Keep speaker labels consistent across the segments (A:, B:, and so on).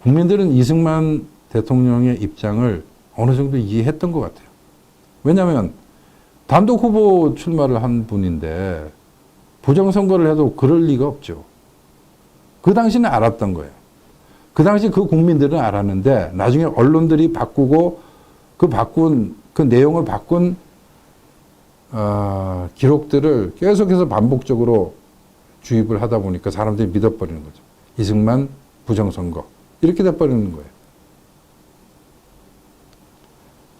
A: 국민들은 이승만 대통령의 입장을 어느 정도 이해했던 것 같아요. 왜냐하면 단독 후보 출마를 한 분인데 부정선거를 해도 그럴 리가 없죠. 그 당시는 알았던 거예요. 그 당시 그 국민들은 알았는데 나중에 언론들이 바꾸고 그 내용을 바꾼 기록들을 계속해서 반복적으로 주입을 하다 보니까 사람들이 믿어버리는 거죠. 이승만 부정선거 이렇게 돼버리는 거예요.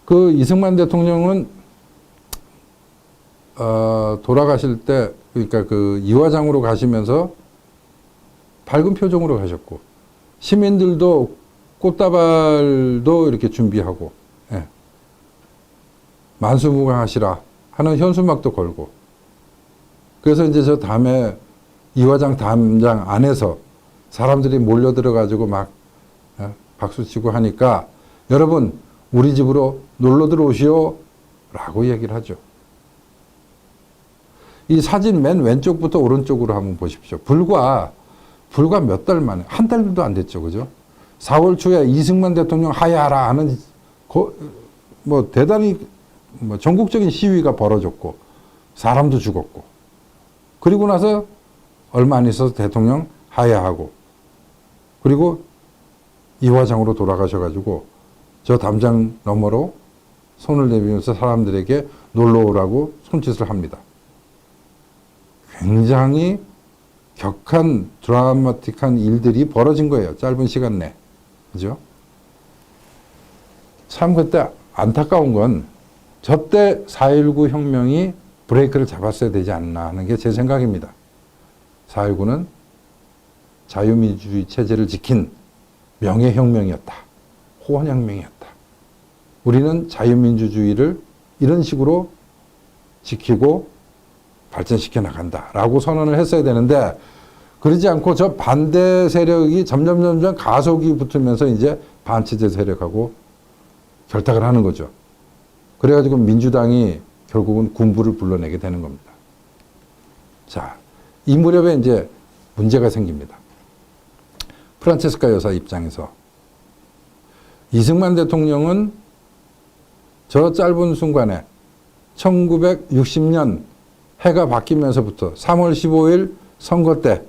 A: 그 이승만 대통령은 돌아가실 때 그러니까 그 이화장으로 가시면서 밝은 표정으로 가셨고 시민들도 꽃다발도 이렇게 준비하고 예. 만수무강하시라 하는 현수막도 걸고 그래서 이제 저 다음에 이화장 담장 안에서 사람들이 몰려들어 가지고 막 박수치고 하니까 여러분 우리 집으로 놀러 들어오시오 라고 얘기를 하죠. 이 사진 맨 왼쪽부터 오른쪽으로 한번 보십시오. 불과 몇 달 만에 한 달도 안 됐죠. 그죠? 4월 초에 이승만 대통령 하야하라 하는 뭐 대단히 전국적인 시위가 벌어졌고 사람도 죽었고 그리고 나서 얼마 안 있어서 대통령 하야하고 그리고 이화장으로 돌아가셔가지고 저 담장 너머로 손을 내밀면서 사람들에게 놀러 오라고 손짓을 합니다. 굉장히 격한 드라마틱한 일들이 벌어진 거예요. 짧은 시간 내에. 그죠? 참 그때 안타까운 건 저때 4.19 혁명이 브레이크를 잡았어야 되지 않나 하는 게 제 생각입니다. 4.19는 자유민주주의 체제를 지킨 명예혁명이었다. 호원혁명이었다. 우리는 자유민주주의를 이런 식으로 지키고 발전시켜 나간다라고 선언을 했어야 되는데 그러지 않고 저 반대 세력이 점점 가속이 붙으면서 이제 반체제 세력하고 결탁을 하는 거죠. 그래가지고 민주당이 결국은 군부를 불러내게 되는 겁니다. 자, 이 무렵에 이제 문제가 생깁니다. 프란체스카 여사 입장에서 이승만 대통령은 저 짧은 순간에 1960년 해가 바뀌면서부터 3월 15일 선거 때,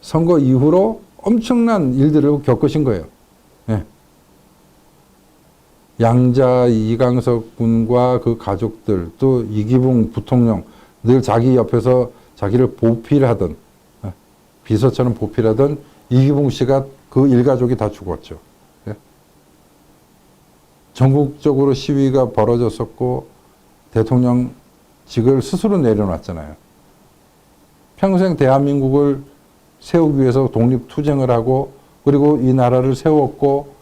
A: 선거 이후로 엄청난 일들을 겪으신 거예요. 예. 양자 이강석 군과 그 가족들, 또 이기붕 부통령, 늘 자기 옆에서 자기를 보필하던, 비서처럼 보필하던 이기붕 씨가 그 일가족이 다 죽었죠. 예. 전국적으로 시위가 벌어졌었고, 대통령직을 스스로 내려놨잖아요. 평생 대한민국을 세우기 위해서 독립투쟁을 하고, 그리고 이 나라를 세웠고,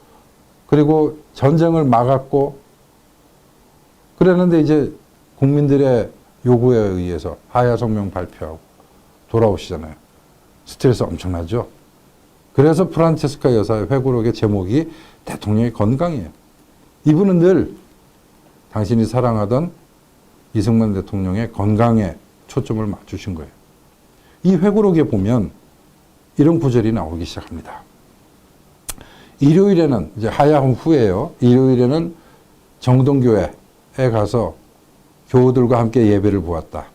A: 그리고 전쟁을 막았고, 그랬는데 이제 국민들의 요구에 의해서 하야성명 발표하고 돌아오시잖아요. 스트레스 엄청나죠? 그래서 프란체스카 여사의 회고록의 제목이 대통령의 건강이에요. 이분은 늘 당신이 사랑하던 이승만 대통령의 건강에 초점을 맞추신 거예요. 이 회고록에 보면 이런 구절이 나오기 시작합니다. 일요일에는, 이제 하야홈 후에요. 일요일에는 정동교회에 가서 교우들과 함께 예배를 보았다.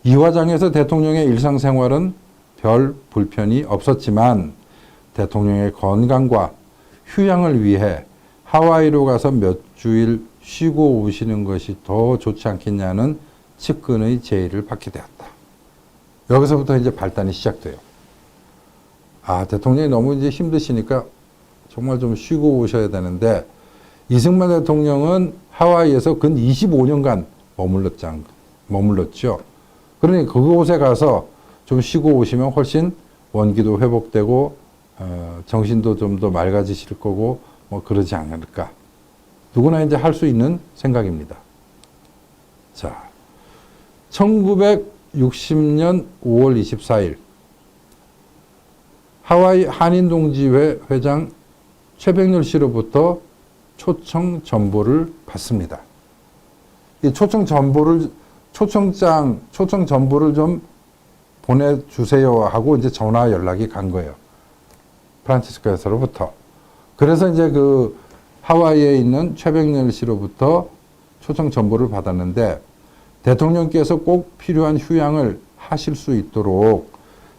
A: 이화장에서 대통령의 일상생활은 별 불편이 없었지만 대통령의 건강과 휴양을 위해 하와이로 가서 몇 주일 쉬고 오시는 것이 더 좋지 않겠냐는 측근의 제의를 받게 되었다. 여기서부터 이제 발단이 시작돼요. 아, 대통령이 너무 이제 힘드시니까 정말 좀 쉬고 오셔야 되는데 이승만 대통령은 하와이에서 근 25년간 머물렀죠. 그러니 그곳에 가서 좀 쉬고 오시면 훨씬 원기도 회복되고 정신도 좀 더 맑아지실 거고 뭐 그러지 않을까. 누구나 이제 할 수 있는 생각입니다. 자, 1960년 5월 24일 하와이 한인동지회 회장 최백렬 씨로부터 초청 전보를 받습니다. 이 초청 전보를 좀 보내주세요 하고 이제 전화 연락이 간 거예요. 프란체스카 여사로부터. 그래서 이제 그 하와이에 있는 최백렬 씨로부터 초청 전보를 받았는데 대통령께서 꼭 필요한 휴양을 하실 수 있도록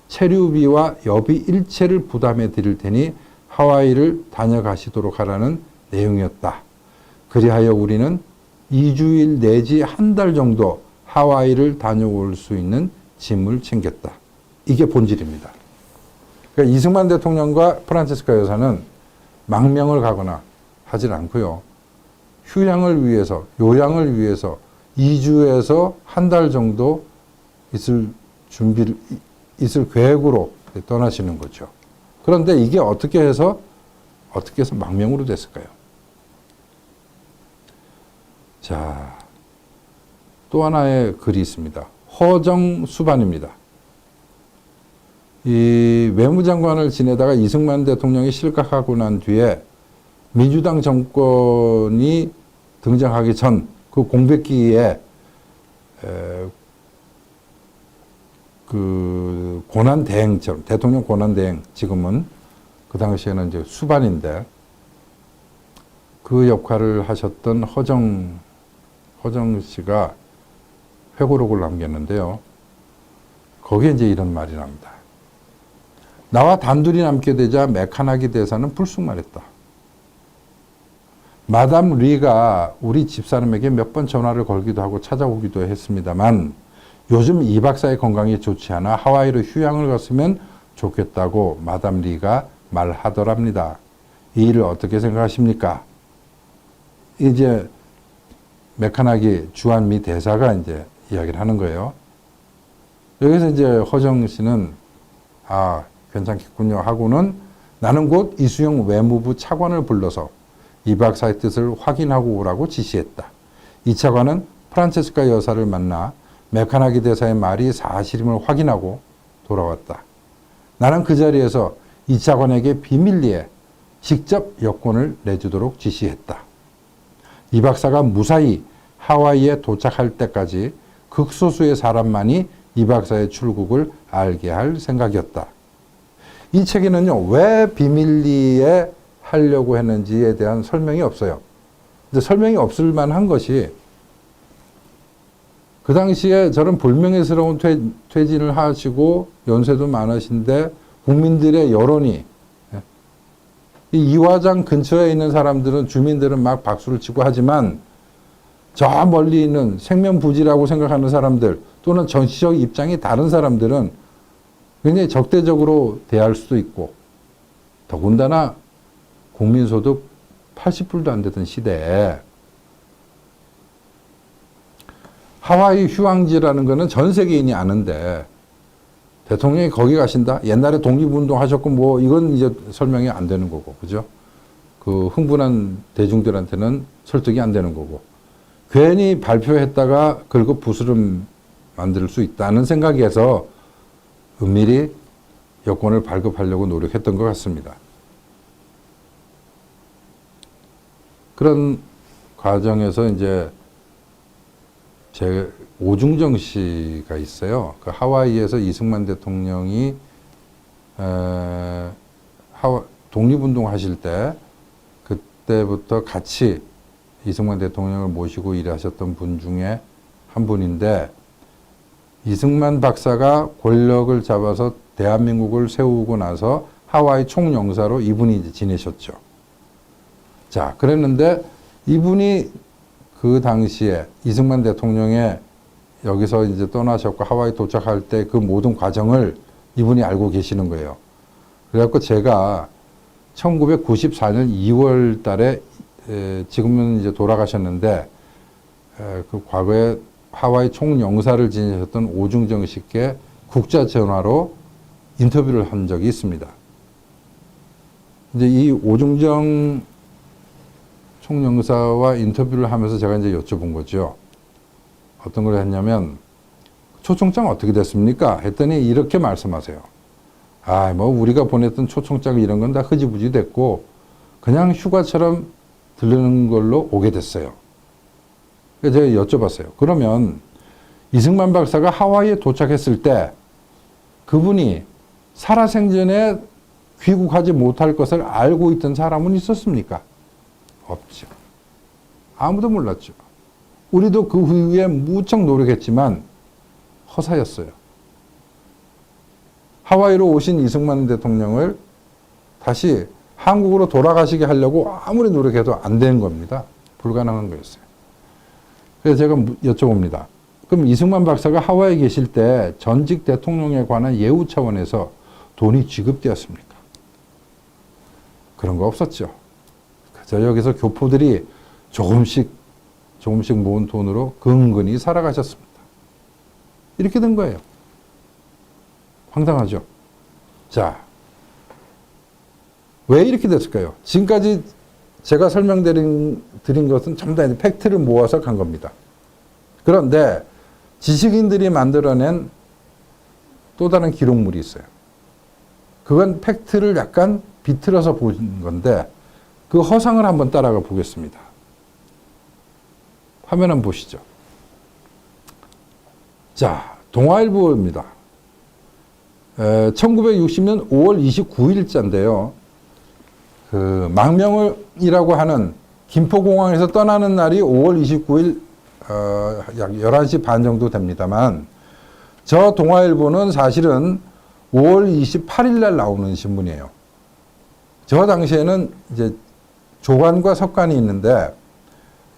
A: 체류비와 여비 일체를 부담해 드릴 테니 하와이를 다녀가시도록 하라는 내용이었다. 그리하여 우리는 2주일 내지 한 달 정도 하와이를 다녀올 수 있는 짐을 챙겼다. 이게 본질입니다. 그러니까 이승만 대통령과 프란체스카 여사는 망명을 가거나 하질 않고요. 휴양을 위해서, 요양을 위해서 2주에서 한 달 정도 있을 계획으로 떠나시는 거죠. 그런데 이게 어떻게 해서 망명으로 됐을까요? 자, 또 하나의 글이 있습니다. 허정수반입니다. 이 외무장관을 지내다가 이승만 대통령이 실각하고 난 뒤에 민주당 정권이 등장하기 전 그 공백기에 그 고난대행처럼 대통령 고난대행, 지금은 그 당시에는 이제 수반인데 그 역할을 하셨던 허정 씨가 회고록을 남겼는데요. 거기에 이제 이런 말이 납니다. 나와 단둘이 남게 되자 메카나기 대사는 불쑥 말했다. 마담 리가 우리 집사람에게 몇 번 전화를 걸기도 하고 찾아오기도 했습니다만 요즘 이 박사의 건강이 좋지 않아 하와이로 휴양을 갔으면 좋겠다고 마담 리가 말하더랍니다. 이 일을 어떻게 생각하십니까? 이제 메카나기 주한미 대사가 이제 이야기를 하는 거예요. 여기서 이제 허정 씨는 괜찮겠군요 하고는 나는 곧 이수영 외무부 차관을 불러서 이 박사의 뜻을 확인하고 오라고 지시했다. 이 차관은 프란체스카 여사를 만나 메카나기 대사의 말이 사실임을 확인하고 돌아왔다. 나는 그 자리에서 이 차관에게 비밀리에 직접 여권을 내주도록 지시했다. 이 박사가 무사히 하와이에 도착할 때까지 극소수의 사람만이 이 박사의 출국을 알게 할 생각이었다. 이 책에는요, 왜 비밀리에 하려고 했는지에 대한 설명이 없어요. 근데 설명이 없을 만한 것이 그 당시에 저런 불명예스러운 퇴진을 하시고 연세도 많으신데 국민들의 여론이 이 이화장 근처에 있는 사람들은 주민들은 막 박수를 치고 하지만 저 멀리 있는 생명부지라고 생각하는 사람들 또는 정치적 입장이 다른 사람들은 굉장히 적대적으로 대할 수도 있고 더군다나 국민소득 80불도 안 되던 시대에 하와이 휴양지라는 거는 전 세계인이 아는데 대통령이 거기 가신다? 옛날에 독립운동 하셨고 뭐 이건 이제 설명이 안 되는 거고, 그죠? 그 흥분한 대중들한테는 설득이 안 되는 거고 괜히 발표했다가 긁어 부스럼 만들 수 있다는 생각에서 은밀히 여권을 발급하려고 노력했던 것 같습니다. 그런 과정에서 이제 제 오중정 씨가 있어요. 그 하와이에서 이승만 대통령이 독립운동 하실 때 그때부터 같이 이승만 대통령을 모시고 일하셨던 분 중에 한 분인데 이승만 박사가 권력을 잡아서 대한민국을 세우고 나서 하와이 총영사로 이분이 이제 지내셨죠. 자, 그랬는데 이분이 그 당시에 이승만 대통령의 여기서 이제 떠나셨고 하와이 도착할 때 그 모든 과정을 이분이 알고 계시는 거예요. 그래갖고 제가 1994년 2월 달에 지금은 이제 돌아가셨는데 그 과거에 하와이 총영사를 지내셨던 오중정 씨께 국자 전화로 인터뷰를 한 적이 있습니다. 이제 이 오중정 총영사와 인터뷰를 하면서 제가 이제 여쭤본 거죠. 어떤 걸 했냐면 초청장 어떻게 됐습니까? 했더니 이렇게 말씀하세요. 뭐 우리가 보냈던 초청장 이런 건 다 흐지부지 됐고 그냥 휴가처럼 들르는 걸로 오게 됐어요. 그래서 제가 여쭤봤어요. 그러면 이승만 박사가 하와이에 도착했을 때 그분이 살아생전에 귀국하지 못할 것을 알고 있던 사람은 있었습니까? 없죠. 아무도 몰랐죠. 우리도 그 후에 무척 노력했지만 허사였어요. 하와이로 오신 이승만 대통령을 다시 한국으로 돌아가시게 하려고 아무리 노력해도 안 되는 겁니다. 불가능한 거였어요. 그래서 제가 여쭤봅니다. 그럼 이승만 박사가 하와이에 계실 때 전직 대통령에 관한 예우 차원에서 돈이 지급되었습니까? 그런 거 없었죠. 그저 여기서 교포들이 조금씩 모은 돈으로 근근히 살아가셨습니다. 이렇게 된 거예요. 황당하죠. 자, 왜 이렇게 됐을까요? 지금까지 제가 설명드린 것은 전부 다 팩트를 모아서 간 겁니다. 그런데 지식인들이 만들어낸 또 다른 기록물이 있어요. 그건 팩트를 약간 비틀어서 본 건데 그 허상을 한번 따라가 보겠습니다. 화면 한번 보시죠. 자, 동아일보입니다. 1960년 5월 29일자인데요. 그 망명이라고 하는 김포공항에서 떠나는 날이 5월 29일 약 11시 반 정도 됩니다만 저 동아일보는 사실은 5월 28일 날 나오는 신문이에요. 저 당시에는 이제 조간과 석간이 있는데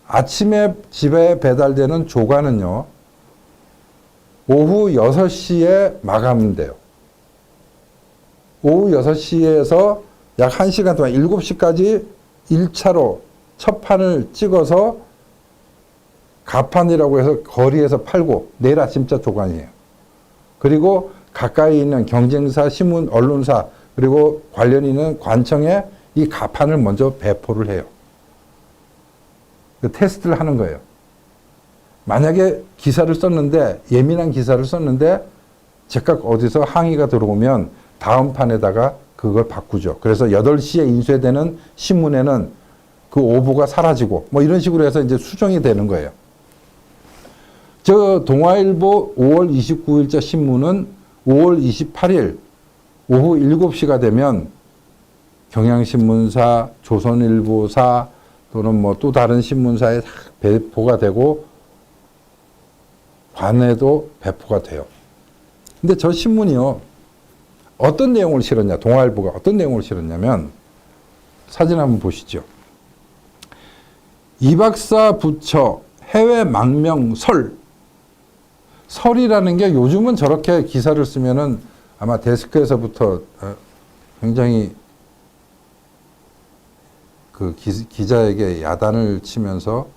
A: 아침에 집에 배달되는 조간은요, 오후 6시에 마감돼요. 오후 6시에서 약 1시간 동안 7시까지 1차로 첫 판을 찍어서 가판이라고 해서 거리에서 팔고 내일 아침자 조간이에요. 그리고 가까이 있는 경쟁사, 신문, 언론사 그리고 관련 있는 관청에 이 가판을 먼저 배포를 해요. 그 테스트를 하는 거예요. 만약에 기사를 썼는데 예민한 기사를 썼는데 즉각 어디서 항의가 들어오면 다음 판에다가 그걸 바꾸죠. 그래서 8시에 인쇄되는 신문에는 그 오보가 사라지고 뭐 이런 식으로 해서 이제 수정이 되는 거예요. 저 동아일보 5월 29일자 신문은 5월 28일 오후 7시가 되면 경향신문사, 조선일보사 또는 뭐 또 다른 신문사에 배포가 되고 관에도 배포가 돼요. 근데 저 신문이요. 어떤 내용을 실었냐, 동아일보가 어떤 내용을 실었냐면 사진 한번 보시죠. 이 박사 부처 해외 망명 설이라는 게 요즘은 저렇게 기사를 쓰면은 아마 데스크에서부터 굉장히 그 기자에게 야단을 치면서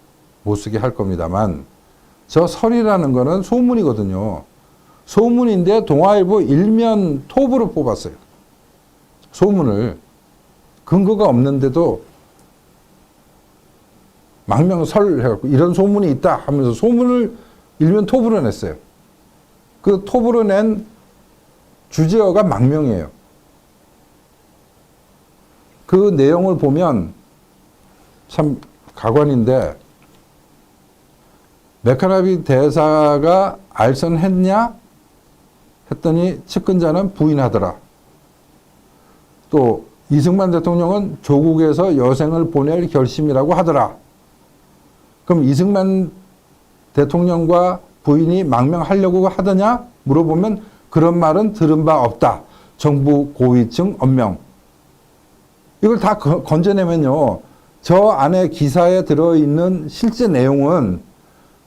A: 못 쓰게 할 겁니다만 저 설이라는 거는 소문이거든요. 소문인데 동아일보 일면 톱으로 뽑았어요. 소문을. 근거가 없는데도 망명설 해갖고 이런 소문이 있다 하면서 소문을 일면 톱으로 냈어요. 그 톱으로 낸 주제어가 망명이에요. 그 내용을 보면 참 가관인데 메카나비 대사가 알선했냐? 했더니 측근자는 부인하더라. 또 이승만 대통령은 조국에서 여생을 보낼 결심이라고 하더라. 그럼 이승만 대통령과 부인이 망명하려고 하더냐? 물어보면 그런 말은 들은 바 없다. 정부 고위층 언명. 이걸 다 건져내면요. 저 안에 기사에 들어있는 실제 내용은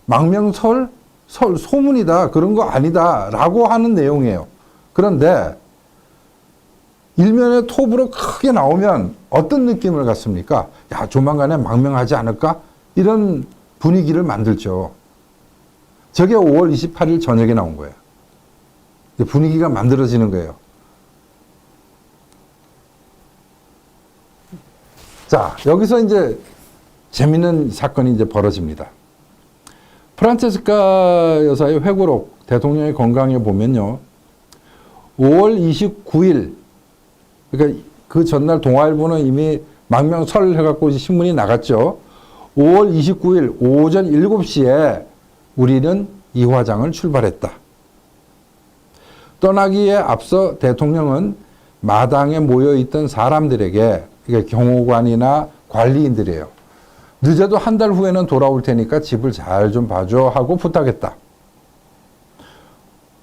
A: 망명설, 소문이다. 그런 거 아니다. 라고 하는 내용이에요. 그런데 일면에 톱으로 크게 나오면 어떤 느낌을 갖습니까? 야, 조만간에 망명하지 않을까? 이런 분위기를 만들죠. 저게 5월 28일 저녁에 나온 거예요. 분위기가 만들어지는 거예요. 자, 여기서 이제 재밌는 사건이 이제 벌어집니다. 프란체스카 여사의 회고록 대통령의 건강에 보면요. 5월 29일, 그러니까 그 전날 동아일보는 이미 망명설 해갖고 신문이 나갔죠. 5월 29일 오전 7시에 우리는 이화장을 출발했다. 떠나기에 앞서 대통령은 마당에 모여있던 사람들에게, 그러니까 경호관이나 관리인들이에요. 늦어도 한 달 후에는 돌아올 테니까 집을 잘 좀 봐줘 하고 부탁했다.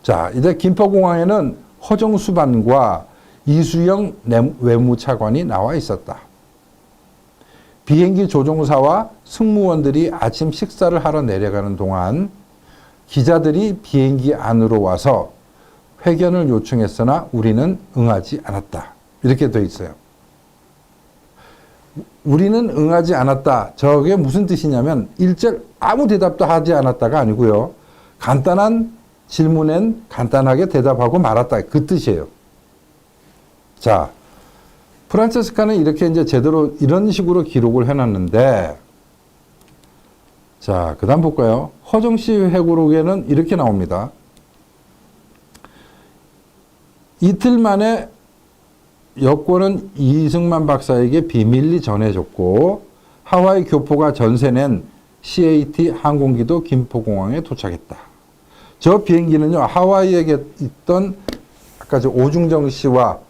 A: 자, 이제 김포공항에는 허정수반과 이수영 외무차관이 나와 있었다. 비행기 조종사와 승무원들이 아침 식사를 하러 내려가는 동안 기자들이 비행기 안으로 와서 회견을 요청했으나 우리는 응하지 않았다. 이렇게 돼 있어요. 우리는 응하지 않았다. 저게 무슨 뜻이냐면 일절 아무 대답도 하지 않았다가 아니고요. 간단한 질문엔 간단하게 대답하고 말았다. 그 뜻이에요. 자, 프란체스카는 이렇게 이제 제대로 이런 식으로 기록을 해놨는데, 자, 그 다음 볼까요? 허정 씨 회고록에는 이렇게 나옵니다. 이틀 만에 여권은 이승만 박사에게 비밀리 전해졌고 하와이 교포가 전세낸 CAT 항공기도 김포공항에 도착했다. 저 비행기는요, 하와이에 있던 아까 저 오중정 씨와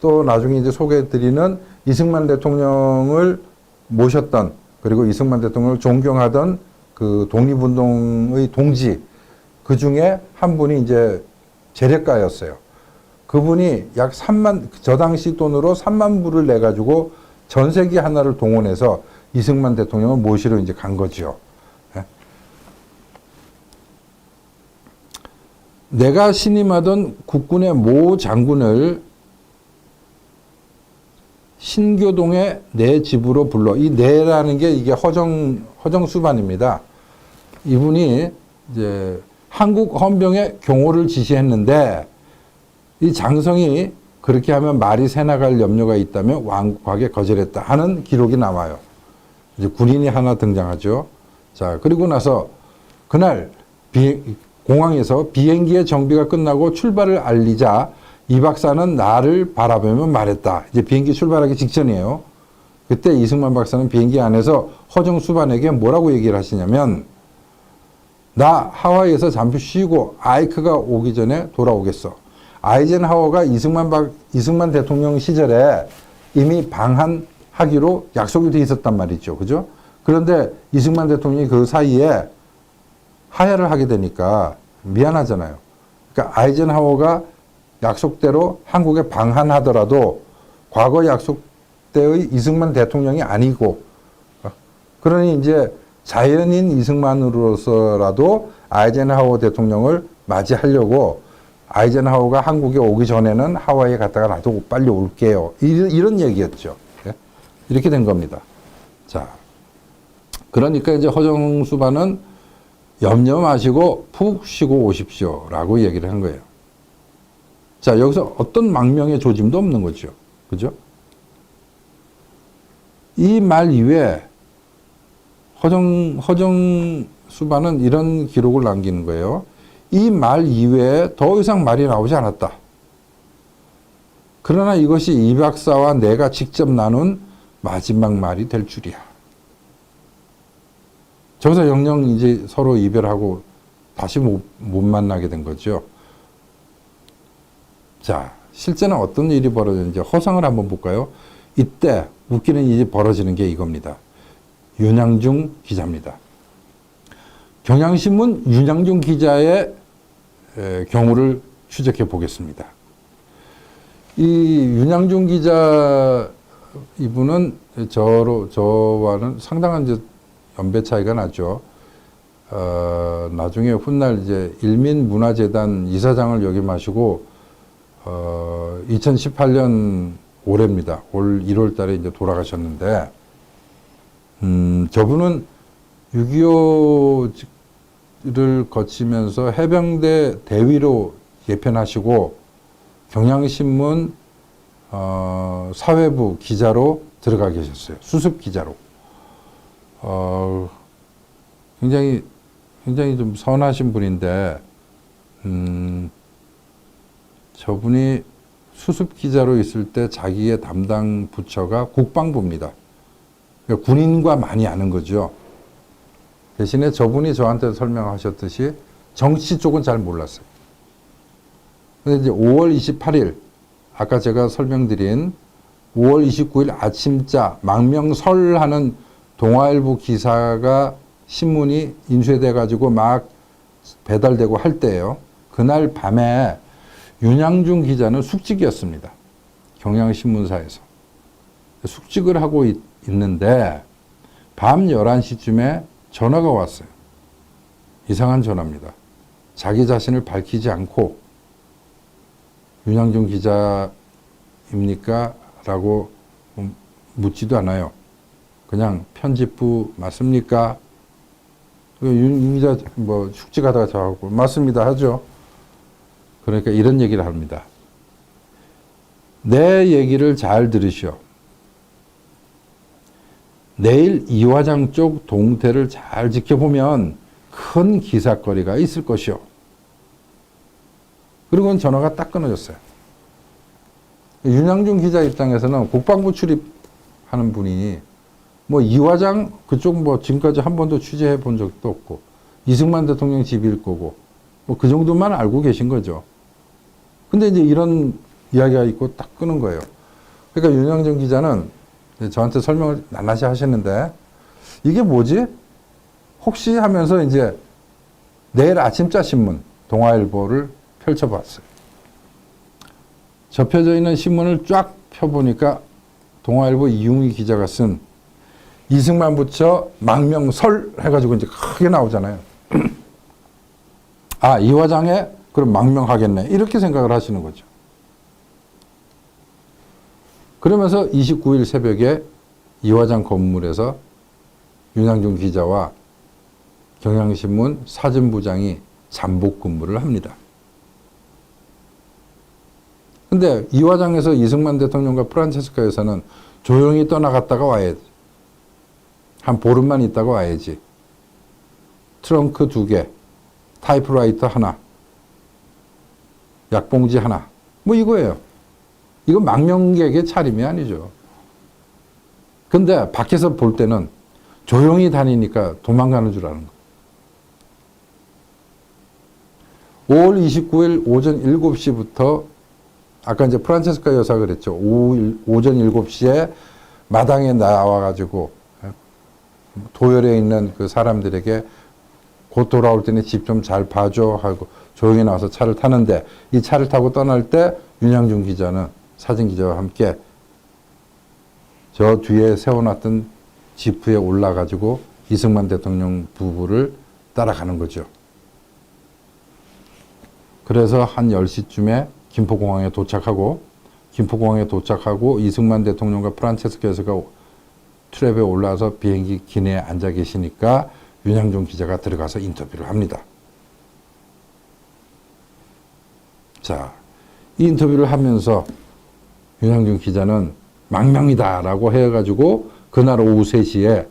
A: 또 나중에 이제 소개해드리는 이승만 대통령을 모셨던, 그리고 이승만 대통령을 존경하던 그 독립운동의 동지, 그 중에 한 분이 이제 재래가였어요. 그분이 약 3만, 저 당시 돈으로 3만 불을 내가지고 전세기 하나를 동원해서 이승만 대통령을 모시러 이제 간 거죠. 예? 내가 신임하던 국군의 모 장군을 신교동에 내 집으로 불러. 이 내라는 게 이게 허정수반입니다. 이분이 이제 한국 헌병에 경호를 지시했는데 이 장성이 그렇게 하면 말이 새나갈 염려가 있다며 완곡하게 거절했다 하는 기록이 나와요. 이제 군인이 하나 등장하죠. 자, 그리고 나서 그날 공항에서 비행기의 정비가 끝나고 출발을 알리자 이 박사는 나를 바라보며 말했다. 이제 비행기 출발하기 직전이에요. 그때 이승만 박사는 비행기 안에서 허정수반에게 뭐라고 얘기를 하시냐면, 나 하와이에서 잠시 쉬고 아이크가 오기 전에 돌아오겠어. 아이젠하워가 이승만 대통령 시절에 이미 방한하기로 약속이 돼 있었단 말이죠. 그죠? 그런데 이승만 대통령이 그 사이에 하야를 하게 되니까 미안하잖아요. 그러니까 아이젠하워가 약속대로 한국에 방한하더라도 과거 약속대의 이승만 대통령이 아니고, 그러니 이제 자연인 이승만으로서라도 아이젠하워 대통령을 맞이하려고 아이젠하워가 한국에 오기 전에는 하와이에 갔다가 나도 빨리 올게요. 이런 얘기였죠. 이렇게 된 겁니다. 자, 그러니까 이제 허정수반은 염려 마시고 푹 쉬고 오십시오 라고 얘기를 한 거예요. 자, 여기서 어떤 망명의 조짐도 없는 거죠. 그죠? 이 말 이외에 허정수반은 이런 기록을 남기는 거예요. 이 말 이외에 더 이상 말이 나오지 않았다. 그러나 이것이 이 박사와 내가 직접 나눈 마지막 말이 될 줄이야. 저기서 영영 이제 서로 이별하고 다시 못 만나게 된 거죠. 자, 실제는 어떤 일이 벌어졌는지 허상을 한번 볼까요? 이때 웃기는 일이 벌어지는 게 이겁니다. 윤양중 기자입니다. 경향신문 윤양중 기자의 경우를 추적해 보겠습니다. 이 윤양중 기자 이분은 저와는 상당한 이제 연배 차이가 나죠. 나중에 훗날 이제 일민문화재단 이사장을 역임하시고 2018년 올해입니다. 올 1월 달에 이제 돌아가셨는데, 저분은 6.25를 거치면서 해병대 대위로 예편하시고 경향신문 사회부 기자로 들어가 계셨어요. 수습 기자로. 굉장히 좀 선하신 분인데, 저분이 수습 기자로 있을 때 자기의 담당 부처가 국방부입니다. 그러니까 군인과 많이 아는 거죠. 대신에 저분이 저한테 설명하셨듯이 정치 쪽은 잘 몰랐어요. 근데 이제 5월 28일 아까 제가 설명드린 5월 29일 아침자 망명설하는 동아일보 기사가 신문이 인쇄돼 가지고 막 배달되고 할 때예요. 그날 밤에 윤양중 기자는 숙직이었습니다. 경향신문사에서. 숙직을 하고 있는데 밤 11시쯤에 전화가 왔어요. 이상한 전화입니다. 자기 자신을 밝히지 않고 윤양중 기자입니까? 라고 묻지도 않아요. 그냥 편집부 맞습니까? 윤 기자 뭐 숙직하다가 저하고 맞습니다 하죠. 그러니까 이런 얘기를 합니다. 내 얘기를 잘 들으시오. 내일 이화장 쪽 동태를 잘 지켜보면 큰 기사거리가 있을 것이오. 그리고 전화가 딱 끊어졌어요. 윤양중 기자 입장에서는 국방부 출입하는 분이 뭐 이화장 그쪽 뭐 지금까지 한 번도 취재해 본 적도 없고 이승만 대통령 집일 거고 뭐 그 정도만 알고 계신 거죠. 근데 이제 이런 이야기가 있고 딱 끄는 거예요. 그러니까 윤양중 기자는 저한테 설명을 낱낱이 하시는데 이게 뭐지? 혹시 하면서 이제 내일 아침자 신문 동아일보를 펼쳐봤어요. 접혀져 있는 신문을 쫙 펴보니까 동아일보 이웅희 기자가 쓴 이승만 부처 망명설 해가지고 이제 크게 나오잖아요. 아, 이화장에 그럼 망명하겠네. 이렇게 생각을 하시는 거죠. 그러면서 29일 새벽에 이화장 건물에서 윤양중 기자와 경향신문 사진부장이 잠복 근무를 합니다. 근데 이화장에서 이승만 대통령과 프란체스카 여사는 조용히 떠나갔다가 와야지. 한 보름만 있다가 와야지. 트렁크 2개, 타이프라이터 하나, 약봉지 하나. 뭐 이거예요. 이거 망명객의 차림이 아니죠. 근데 밖에서 볼 때는 조용히 다니니까 도망가는 줄 아는 거예요. 5월 29일 오전 7시부터 아까 이제 프란체스카 여사 그랬죠. 오전 7시에 마당에 나와가지고 도열에 있는 그 사람들에게 곧 돌아올 때는 집 좀 잘 봐줘 하고 조용히 나와서 차를 타는데 이 차를 타고 떠날 때 윤양중 기자는 사진 기자와 함께 저 뒤에 세워놨던 지프에 올라가지고 이승만 대통령 부부를 따라가는 거죠. 그래서 한 10시쯤에 김포공항에 도착하고 이승만 대통령과 프란체스카 여사가 트랩에 올라와서 비행기 기내에 앉아 계시니까 윤양중 기자가 들어가서 인터뷰를 합니다. 자, 이 인터뷰를 하면서 윤양중 기자는 망명이다라고 해가지고 그날 오후 3시에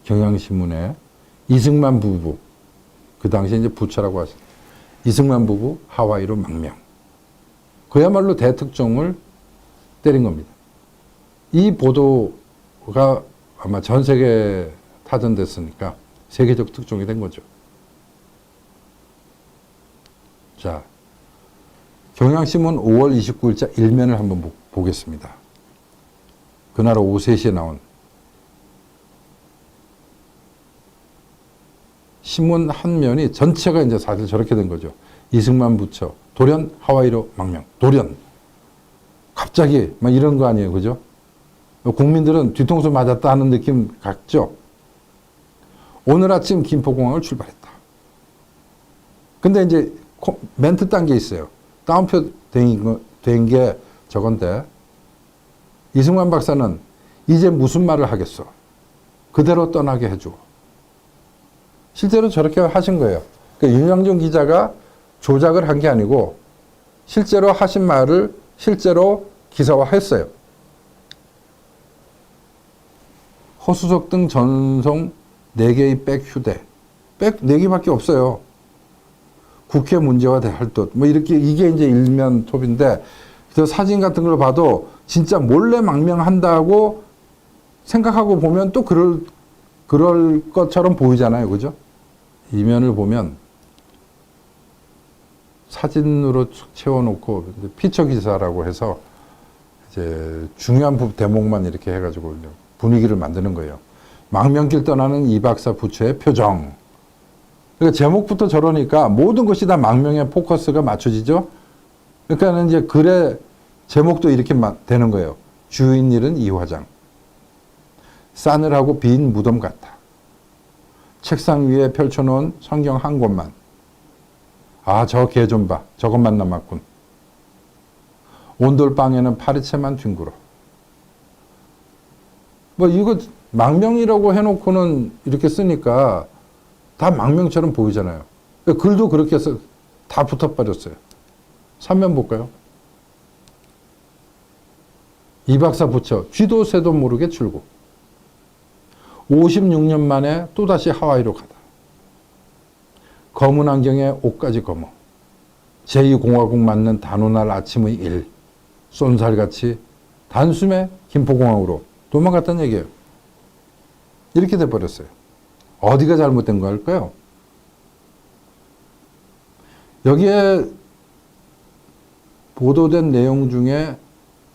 A: 경향신문에 이승만 부부, 그 당시에 이제 부처라고 하셨어요. 이승만 부부 하와이로 망명. 그야말로 대특종을 때린 겁니다. 이 보도가 아마 전 세계에 타전됐으니까 세계적 특종이 된 거죠. 자, 경향신문 5월 29일자 일면을 한번 보겠습니다. 그날 오후 3시에 나온 신문 한 면이 전체가 이제 사실 저렇게 된 거죠. 이승만 부처 돌연 하와이로 망명. 돌연. 갑자기 막 이런 거 아니에요. 그죠? 국민들은 뒤통수 맞았다 하는 느낌 같죠? 오늘 아침 김포공항을 출발했다. 근데 이제 멘트 딴 게 있어요. 따옴표 된 게 저건데 이승만 박사는 이제 무슨 말을 하겠어? 그대로 떠나게 해줘. 실제로 저렇게 하신 거예요. 그러니까 윤양중 기자가 조작을 한 게 아니고 실제로 하신 말을 실제로 기사화했어요. 허수석 등 전송 4개의 백 휴대. 백 4개밖에 없어요. 국회 문제와 대할 듯. 뭐 이렇게 이게 이제 일면 톱인데 그 사진 같은 걸 봐도 진짜 몰래 망명한다고 생각하고 보면 또 그럴 것처럼 보이잖아요. 그죠? 이면을 보면 사진으로 채워놓고 피처 기사라고 해서 이제 중요한 대목만 이렇게 해가지고 분위기를 만드는 거예요. 망명길 떠나는 이 박사 부처의 표정. 그러니까 제목부터 저러니까 모든 것이 다 망명에 포커스가 맞춰지죠. 그러니까 이제 글의 제목도 이렇게 되는 거예요. 주인 일은 이화장. 싸늘하고 빈 무덤 같아. 책상 위에 펼쳐놓은 성경 한 권만. 아, 저 개 좀 봐. 저것만 남았군. 온돌방에는 파리채만 뒹굴어. 뭐 이거 망명이라고 해놓고는 이렇게 쓰니까 다 망명처럼 보이잖아요. 글도 그렇게 해서 다 붙어버렸어요. 3면 볼까요? 이 박사 부처 쥐도 새도 모르게 출국. 56년 만에 또다시 하와이로 가다. 검은 안경에 옷까지 검어. 제2공화국 맞는 단오날 아침의 일. 쏜살같이 단숨에 김포공항으로 도망갔다는 얘기예요. 이렇게 돼버렸어요. 어디가 잘못된 걸까요? 여기에 보도된 내용 중에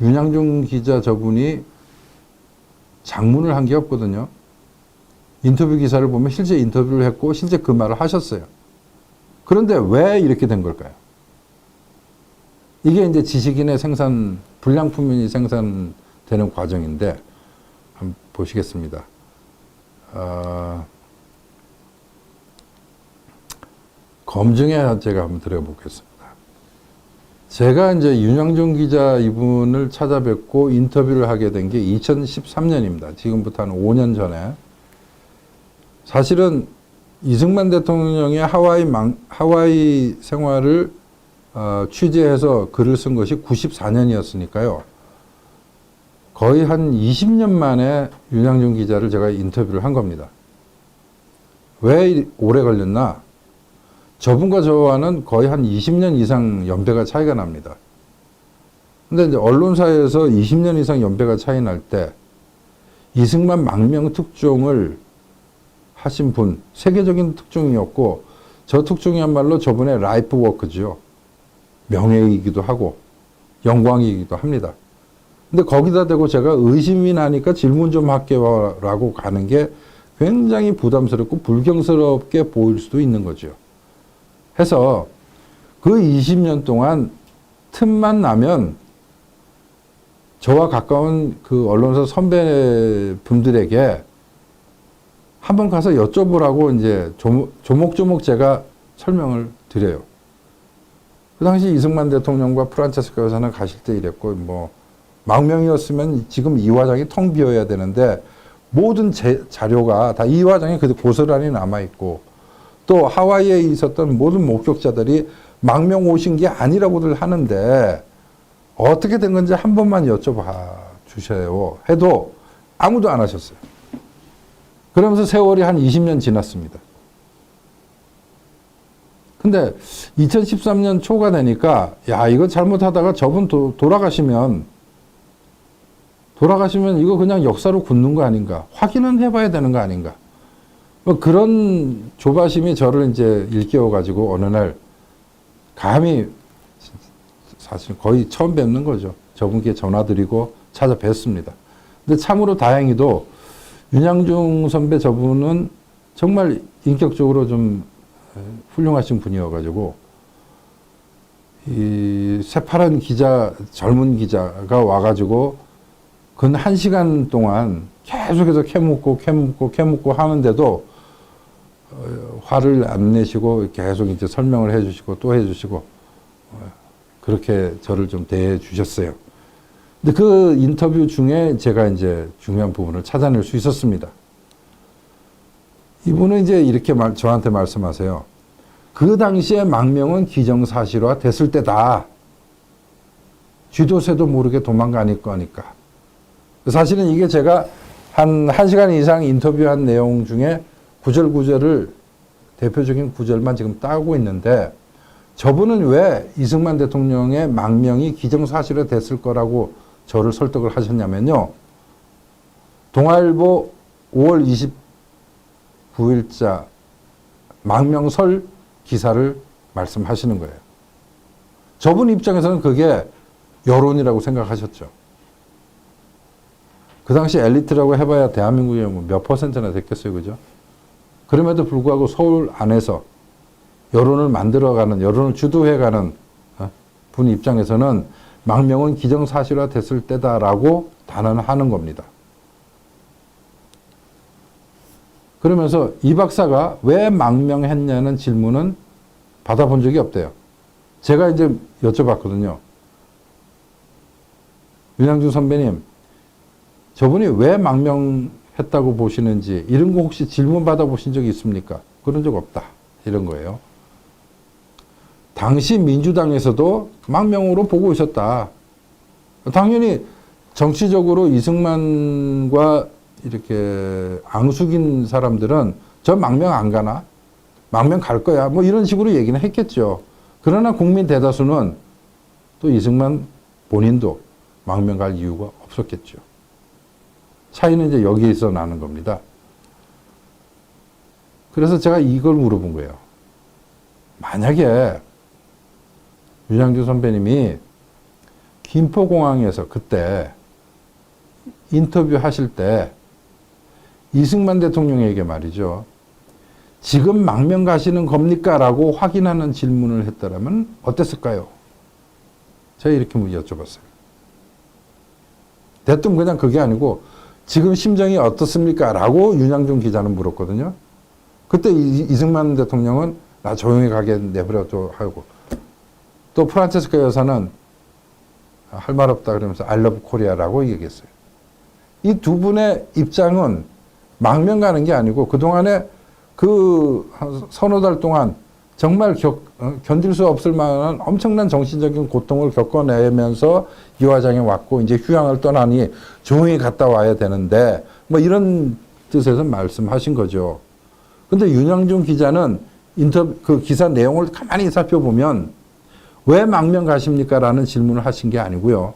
A: 윤양중 기자 저분이 장문을 한 게 없거든요. 인터뷰 기사를 보면 실제 인터뷰를 했고 실제 그 말을 하셨어요. 그런데 왜 이렇게 된 걸까요? 이게 이제 지식인의 불량품이 생산되는 과정인데 한번 보시겠습니다. 검증에 제가 한번 들어보겠습니다. 제가 이제 윤양중 기자 이분을 찾아뵙고 인터뷰를 하게 된 게 2013년입니다. 지금부터 한 5년 전에. 사실은 이승만 대통령의 하와이 생활을 취재해서 글을 쓴 것이 94년이었으니까요. 거의 한 20년 만에 윤양중 기자를 제가 인터뷰를 한 겁니다. 왜 오래 걸렸나? 저분과 저와는 거의 한 20년 이상 연배가 차이가 납니다. 근데 이제 언론사에서 20년 이상 연배가 차이 날 때 이승만 망명 특종을 하신 분, 세계적인 특종이었고 저 특종이야말로 저분의 라이프 워크죠. 명예이기도 하고 영광이기도 합니다. 근데 거기다 대고 제가 의심이 나니까 질문 좀 할게요라고 가는 게 굉장히 부담스럽고 불경스럽게 보일 수도 있는 거죠. 해서 그 20년 동안 틈만 나면 저와 가까운 그 언론사 선배분들에게 한번 가서 여쭤보라고 이제 조목조목 제가 설명을 드려요. 그 당시 이승만 대통령과 프란체스코 여사는 가실 때 이랬고, 뭐, 망명이었으면 지금 이화장이 텅 비어야 되는데, 모든 자료가 다 이화장에 고스란히 남아있고, 또 하와이에 있었던 모든 목격자들이 망명 오신 게 아니라고들 하는데, 어떻게 된 건지 한 번만 여쭤봐 주세요. 해도 아무도 안 하셨어요. 그러면서 세월이 한 20년 지났습니다. 근데 2013년 초가 되니까 야, 이거 잘못하다가 저분 돌아가시면 이거 그냥 역사로 굳는 거 아닌가? 확인은 해봐야 되는 거 아닌가? 뭐 그런 조바심이 저를 이제 일깨워가지고 어느 날 감히 사실 거의 처음 뵙는 거죠. 저분께 전화드리고 찾아뵀습니다. 근데 참으로 다행히도 윤양중 선배 저분은 정말 인격적으로 좀 훌륭하신 분이어가지고 이 새파란 기자, 젊은 기자가 와가지고 근 1시간 동안 계속해서 캐묻고 하는데도 화를 안 내시고 계속 이제 설명을 해주시고 또 해주시고 그렇게 저를 좀 대해 주셨어요. 근데 그 인터뷰 중에 제가 이제 중요한 부분을 찾아낼 수 있었습니다. 이분은 이제 이렇게 저한테 말씀하세요. 그 당시에 망명은 기정사실화 됐을 때다. 쥐도 새도 모르게 도망가닐 거니까. 사실은 이게 제가 한 1시간 이상 인터뷰한 내용 중에 구절구절을 대표적인 구절만 지금 따고 있는데 저분은 왜 이승만 대통령의 망명이 기정사실화 됐을 거라고 저를 설득을 하셨냐면요. 동아일보 5월 29일자 망명설 기사를 말씀하시는 거예요. 저분 입장에서는 그게 여론이라고 생각하셨죠. 그 당시 엘리트라고 해봐야 대한민국에 몇 퍼센트나 됐겠어요. 그죠? 그럼에도 불구하고 서울 안에서 여론을 만들어가는, 여론을 주도해가는 분 입장에서는 망명은 기정사실화 됐을 때다라고 단언하는 겁니다. 그러면서 이 박사가 왜 망명했냐는 질문은 받아본 적이 없대요. 제가 이제 여쭤봤거든요. 윤양중 선배님, 저분이 왜 망명했다고 보시는지 이런 거 혹시 질문 받아보신 적이 있습니까? 그런 적 없다. 이런 거예요. 당시 민주당에서도 망명으로 보고 있었다. 당연히 정치적으로 이승만과 이렇게 앙숙인 사람들은 저 망명 안 가나? 망명 갈 거야. 뭐 이런 식으로 얘기는 했겠죠. 그러나 국민 대다수는 또 이승만 본인도 망명 갈 이유가 없었겠죠. 차이는 이제 여기에서 나는 겁니다. 그래서 제가 이걸 물어본 거예요. 만약에 윤양중 선배님이 김포공항에서 그때 인터뷰 하실 때 이승만 대통령에게 말이죠. 지금 망명 가시는 겁니까? 라고 확인하는 질문을 했더라면 어땠을까요? 제가 이렇게 여쭤봤어요. 대뜸 그냥 그게 아니고 지금 심정이 어떻습니까? 라고 윤양중 기자는 물었거든요. 그때 이승만 대통령은 나 조용히 가게 내버려둬 하고 또 프란체스카 여사는 할 말 없다 그러면서 I love Korea라고 얘기했어요. 이 두 분의 입장은 망명 가는 게 아니고 그동안에 그 서너 달 동안 정말 견딜 수 없을 만한 엄청난 정신적인 고통을 겪어내면서 유화장에 왔고 이제 휴양을 떠나니 조용히 갔다 와야 되는데 뭐 이런 뜻에서 말씀하신 거죠. 근데 윤양중 기자는 그 기사 내용을 가만히 살펴보면 왜 망명 가십니까? 라는 질문을 하신 게 아니고요.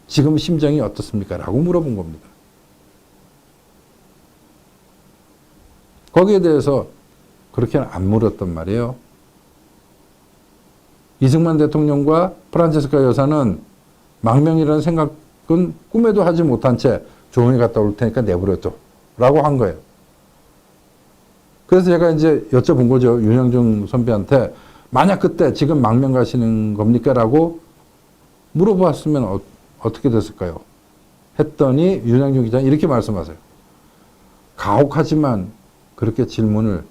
A: 지금 심정이 어떻습니까? 라고 물어본 겁니다. 거기에 대해서 그렇게는 안 물었단 말이에요. 이승만 대통령과 프란체스카 여사는 망명이라는 생각은 꿈에도 하지 못한 채 조용히 갔다 올 테니까 내버려둬 라고 한 거예요. 그래서 제가 이제 여쭤본 거죠. 윤양중 선배한테 만약 그때 지금 망명 가시는 겁니까? 라고 물어봤으면 어떻게 됐을까요? 했더니 윤양중 기자는 이렇게 말씀하세요. 가혹하지만 그렇게 질문을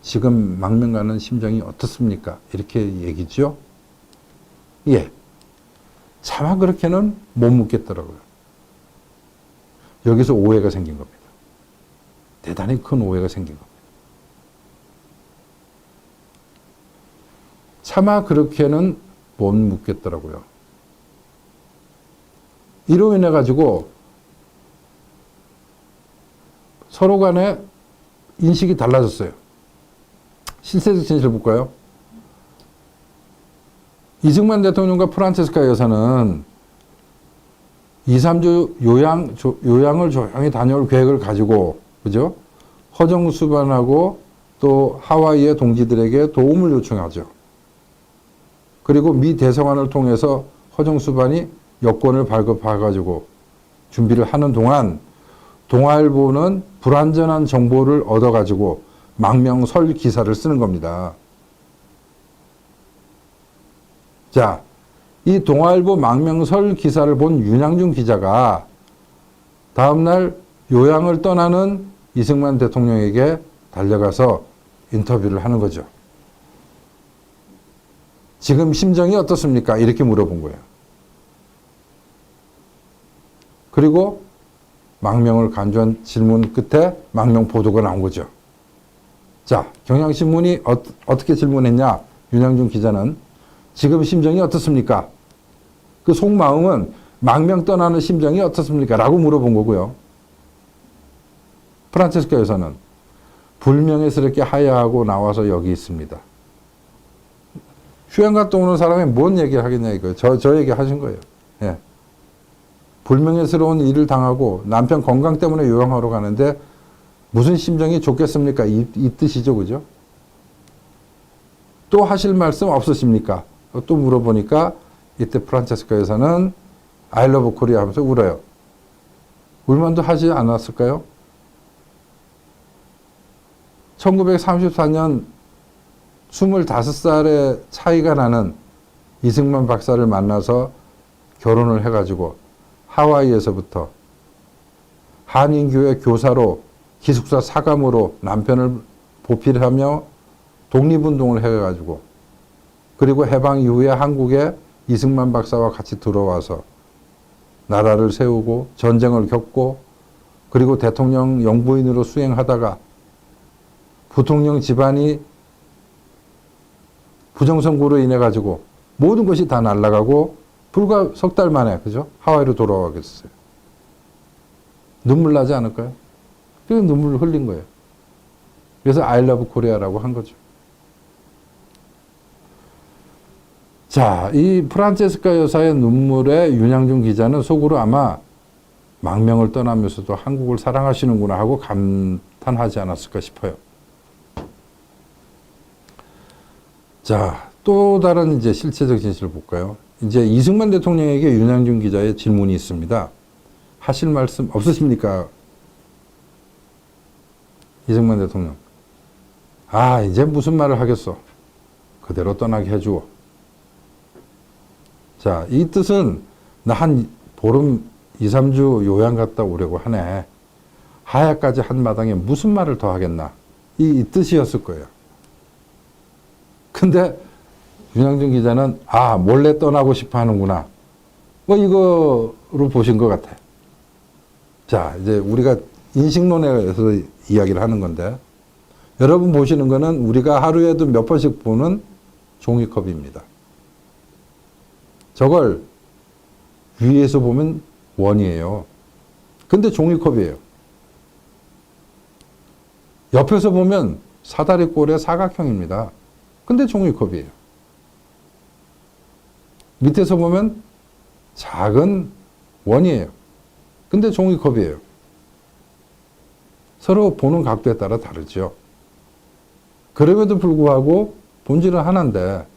A: 지금 망명 가는 심정이 어떻습니까? 이렇게 얘기죠. 예. 차마 그렇게는 못 묻겠더라고요. 여기서 오해가 생긴 겁니다. 대단히 큰 오해가 생긴 겁니다. 차마 그렇게는 못 묻겠더라고요. 이로 인해 가지고 서로 간에 인식이 달라졌어요. 실세적 진실을 볼까요? 이승만 대통령과 프란체스카 여사는 2, 3주 요양을 조용히 다녀올 계획을 가지고, 그죠? 허정수반하고 또 하와이의 동지들에게 도움을 요청하죠. 그리고 미 대사관을 통해서 허정수반이 여권을 발급해가지고 준비를 하는 동안 동아일보는 불완전한 정보를 얻어가지고 망명설 기사를 쓰는 겁니다. 자, 이 동아일보 망명설 기사를 본 윤양중 기자가 다음날 요양을 떠나는 이승만 대통령에게 달려가서 인터뷰를 하는 거죠. 지금 심정이 어떻습니까? 이렇게 물어본 거예요. 그리고 망명을 간주한 질문 끝에 망명 보도가 나온 거죠. 자, 경향신문이 어떻게 질문했냐? 윤양중 기자는 지금 심정이 어떻습니까? 그 속마음은 망명 떠나는 심정이 어떻습니까? 라고 물어본 거고요. 프란체스카 여사는 불명예스럽게 하야하고 나와서 여기 있습니다. 휴양 갔다 오는 사람이 뭔 얘기를 하겠냐 이거예요. 저 얘기 하신 거예요. 예. 불명예스러운 일을 당하고 남편 건강 때문에 요양하러 가는데 무슨 심정이 좋겠습니까? 이 뜻이죠. 그죠? 또 하실 말씀 없으십니까? 또 물어보니까 이때 프란체스카 여사는 I love Korea 하면서 울어요. 울만도 하지 않았을까요? 1934년 25살의 차이가 나는 이승만 박사를 만나서 결혼을 해가지고 하와이에서부터 한인교회 교사로 기숙사 사감으로 남편을 보필하며 독립운동을 해가지고 그리고 해방 이후에 한국에 이승만 박사와 같이 들어와서 나라를 세우고 전쟁을 겪고 그리고 대통령 영부인으로 수행하다가 부통령 집안이 부정선거로 인해 가지고 모든 것이 다 날아가고 불과 석 달 만에 그죠? 하와이로 돌아가겠어요. 눈물 나지 않을까요? 그래서 눈물을 흘린 거예요. 그래서 I love Korea라고 한 거죠. 자, 이 프란체스카 여사의 눈물에 윤양중 기자는 속으로 아마 망명을 떠나면서도 한국을 사랑하시는구나 하고 감탄하지 않았을까 싶어요. 자, 또 다른 이제 실체적 진실을 볼까요? 이제 이승만 대통령에게 윤양중 기자의 질문이 있습니다. 하실 말씀 없으십니까? 이승만 대통령. 아, 이제 무슨 말을 하겠어. 그대로 떠나게 해주어. 자, 이 뜻은 나 한 보름 2, 3주 요양 갔다 오려고 하네. 하야까지 한 마당에 무슨 말을 더 하겠나. 이 뜻이었을 거예요. 근데 윤양중 기자는 아, 몰래 떠나고 싶어 하는구나. 뭐 이거로 보신 것 같아. 자, 이제 우리가 인식론에서 이야기를 하는 건데 여러분 보시는 거는 우리가 하루에도 몇 번씩 보는 종이컵입니다. 저걸 위에서 보면 원이에요. 근데 종이컵이에요. 옆에서 보면 사다리꼴의 사각형입니다. 근데 종이컵이에요. 밑에서 보면 작은 원이에요. 근데 종이컵이에요. 서로 보는 각도에 따라 다르죠. 그럼에도 불구하고 본질은 하나인데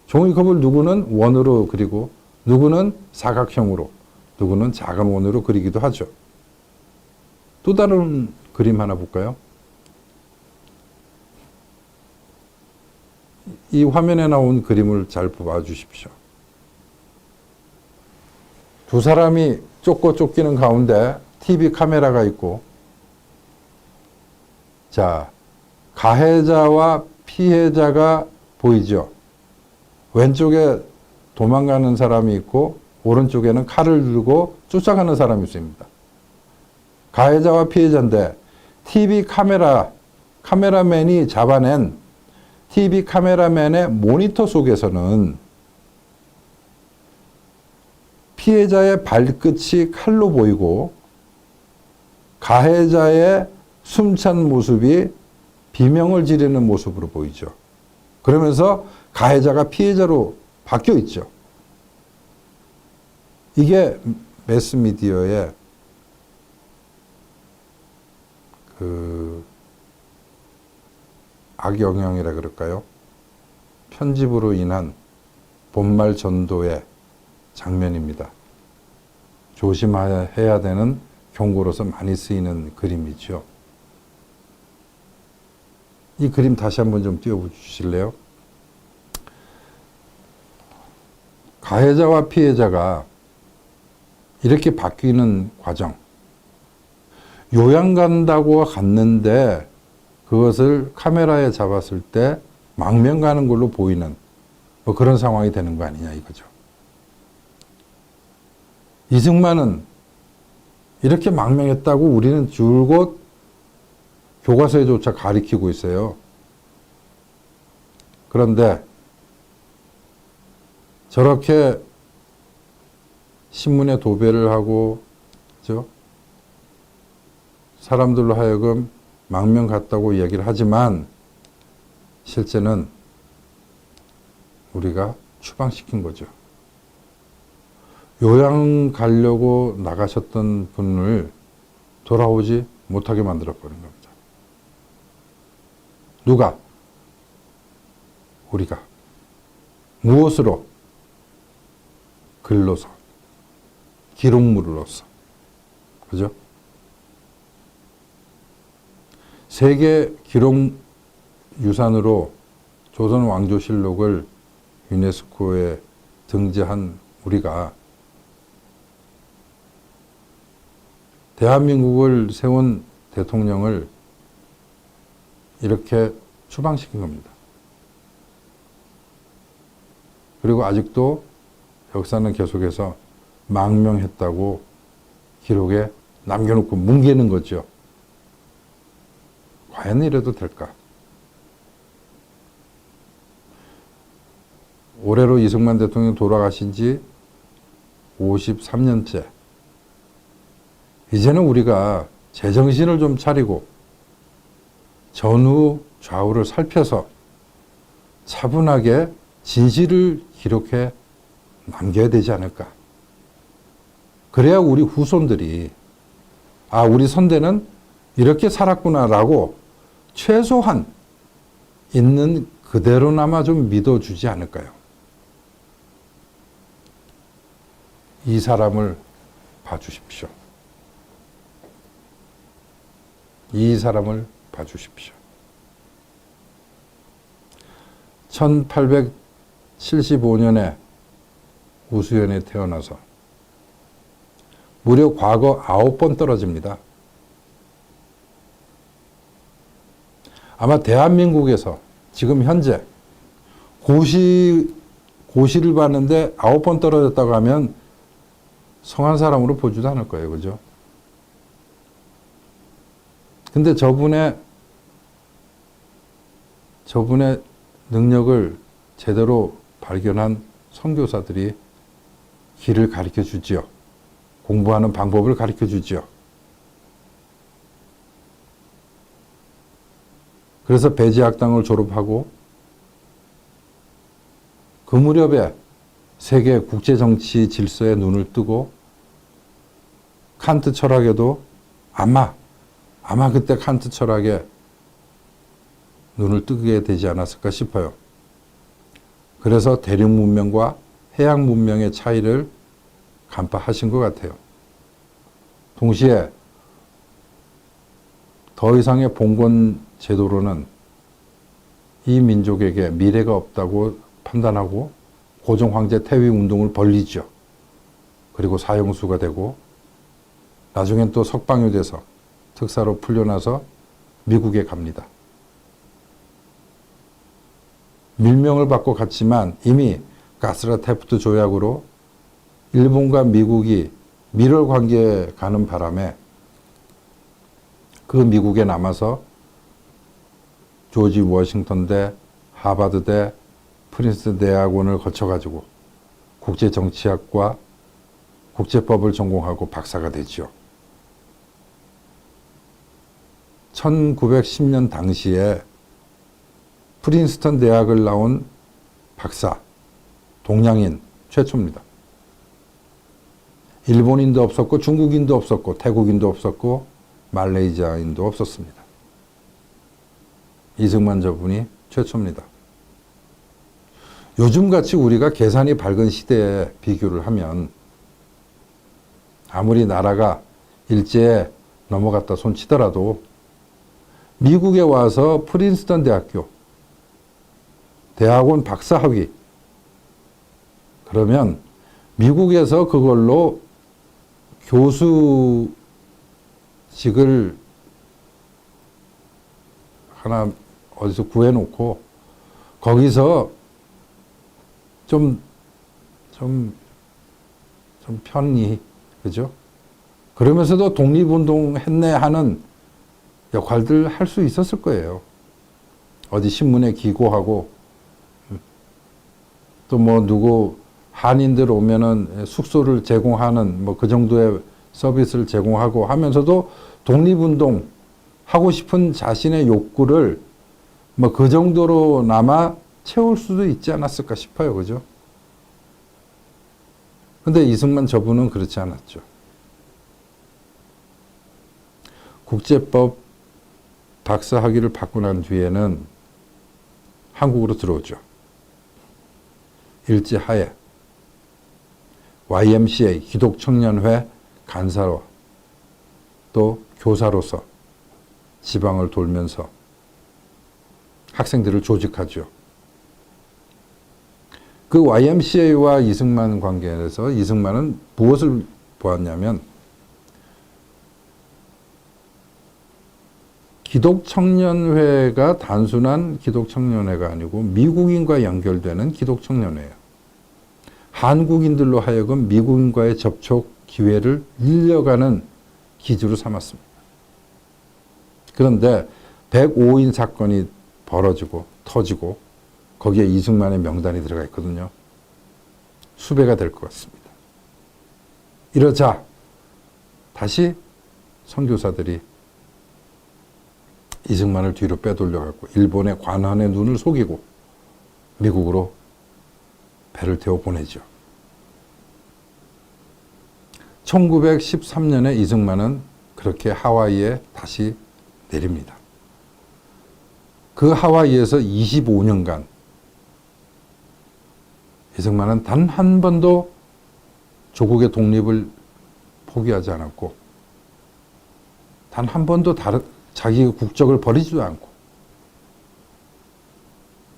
A: 종이컵을 누구는 원으로 그리고 누구는 사각형으로 누구는 작은 원으로 그리기도 하죠. 또 다른 그림 하나 볼까요? 이 화면에 나온 그림을 잘 봐 주십시오. 두 사람이 쫓기는 가운데 TV 카메라가 있고 자, 가해자와 피해자가 보이죠. 왼쪽에 도망가는 사람이 있고 오른쪽에는 칼을 들고 쫓아가는 사람이 있습니다. 가해자와 피해자인데 TV 카메라맨이 잡아낸 TV 카메라맨의 모니터 속에서는 피해자의 발끝이 칼로 보이고 가해자의 숨찬 모습이 비명을 지르는 모습으로 보이죠. 그러면서 가해자가 피해자로 바뀌어 있죠. 이게 매스미디어의 악영향이라 그럴까요? 편집으로 인한 본말 전도의 장면입니다. 조심해야 되는 경고로서 많이 쓰이는 그림이죠. 이 그림 다시 한번 좀 띄워주실래요? 가해자와 피해자가 이렇게 바뀌는 과정. 요양 간다고 갔는데 그것을 카메라에 잡았을 때 망명 가는 걸로 보이는 뭐 그런 상황이 되는 거 아니냐 이거죠. 이승만은 이렇게 망명했다고 우리는 줄곧 교과서에조차 가리키고 있어요. 그런데 저렇게 신문에 도배를 하고 그죠? 사람들로 하여금 망명 갔다고 이야기를 하지만 실제는 우리가 추방시킨 거죠. 요양 가려고 나가셨던 분을 돌아오지 못하게 만들어버린 겁니다. 누가? 우리가. 무엇으로? 글로서. 기록물로서. 그죠? 세계 기록 유산으로 조선 왕조실록을 유네스코에 등재한 우리가 대한민국을 세운 대통령을 이렇게 추방시킨 겁니다. 그리고 아직도 역사는 계속해서 망명했다고 기록에 남겨놓고 뭉개는 거죠. 과연 이래도 될까? 올해로 이승만 대통령 돌아가신 지 53년째. 이제는 우리가 제정신을 좀 차리고 전후 좌우를 살펴서 차분하게 진실을 기록해 남겨야 되지 않을까. 그래야 우리 후손들이 우리 선대는 이렇게 살았구나라고 최소한 있는 그대로나마 좀 믿어주지 않을까요? 이 사람을 봐주십시오. 이 사람을 봐주십시오. 1875년에 우수연에 태어나서 무려 과거 9번 떨어집니다. 아마 대한민국에서 지금 현재 고시를 봤는데 9번 떨어졌다고 하면 성한 사람으로 보지도 않을 거예요. 그죠? 근데 저분의 능력을 제대로 발견한 선교사들이 길을 가르쳐 주지요. 공부하는 방법을 가르쳐 주지요. 그래서 배지학당을 졸업하고 그 무렵에 세계 국제정치 질서에 눈을 뜨고 칸트 철학에도 아마 그때 칸트 철학에 눈을 뜨게 되지 않았을까 싶어요. 그래서 대륙 문명과 해양 문명의 차이를 간파하신 것 같아요. 동시에 더 이상의 봉건 제도로는 이 민족에게 미래가 없다고 판단하고 고종 황제 퇴위 운동을 벌리죠. 그리고 사형수가 되고 나중엔 또 석방이 돼서 특사로 풀려나서 미국에 갑니다. 밀명을 받고 갔지만 이미 가스라테프트 조약으로 일본과 미국이 밀월 관계에 가는 바람에 그 미국에 남아서 조지 워싱턴대, 하버드대, 프린스턴 대학원을 거쳐가지고 국제정치학과 국제법을 전공하고 박사가 되죠. 1910년 당시에 프린스턴 대학을 나온 박사, 동양인 최초입니다. 일본인도 없었고 중국인도 없었고 태국인도 없었고 말레이시아인도 없었습니다. 이승만 저분이 최초입니다. 요즘같이 우리가 계산이 밝은 시대에 비교를 하면 아무리 나라가 일제에 넘어갔다 손치더라도 미국에 와서 프린스턴 대학교 대학원 박사학위 그러면 미국에서 그걸로 교수직을 하나 어디서 구해놓고 거기서 좀 편히, 그죠? 그러면서도 독립운동 했네 하는 역할들 할 수 있었을 거예요. 어디 신문에 기고하고 또 뭐 누구 한인들 오면은 숙소를 제공하는 뭐 그 정도의 서비스를 제공하고 하면서도 독립운동 하고 싶은 자신의 욕구를 뭐 그 정도로나마 채울 수도 있지 않았을까 싶어요. 그죠? 근데 이승만 저분은 그렇지 않았죠. 국제법 박사 학위를 받고 난 뒤에는 한국으로 들어오죠. 일지하에 YMCA 기독청년회 간사로 또 교사로서 지방을 돌면서 학생들을 조직하죠. 그 YMCA와 이승만 관계에서 이승만은 무엇을 보았냐면 기독청년회가 단순한 기독청년회가 아니고 미국인과 연결되는 기독청년회예요. 한국인들로 하여금 미국인과의 접촉 기회를 늘려가는 기지로 삼았습니다. 그런데 105인 사건이 벌어지고 터지고 거기에 이승만의 명단이 들어가 있거든요. 수배가 될 것 같습니다. 이러자 다시 선교사들이 이승만을 뒤로 빼돌려갖고 일본의 관한의 눈을 속이고 미국으로 배를 태워 보내죠. 1913년에 이승만은 그렇게 하와이에 다시 내립니다. 그 하와이에서 25년간 이승만은 단 한 번도 조국의 독립을 포기하지 않았고 단 한 번도 자기 국적을 버리지도 않고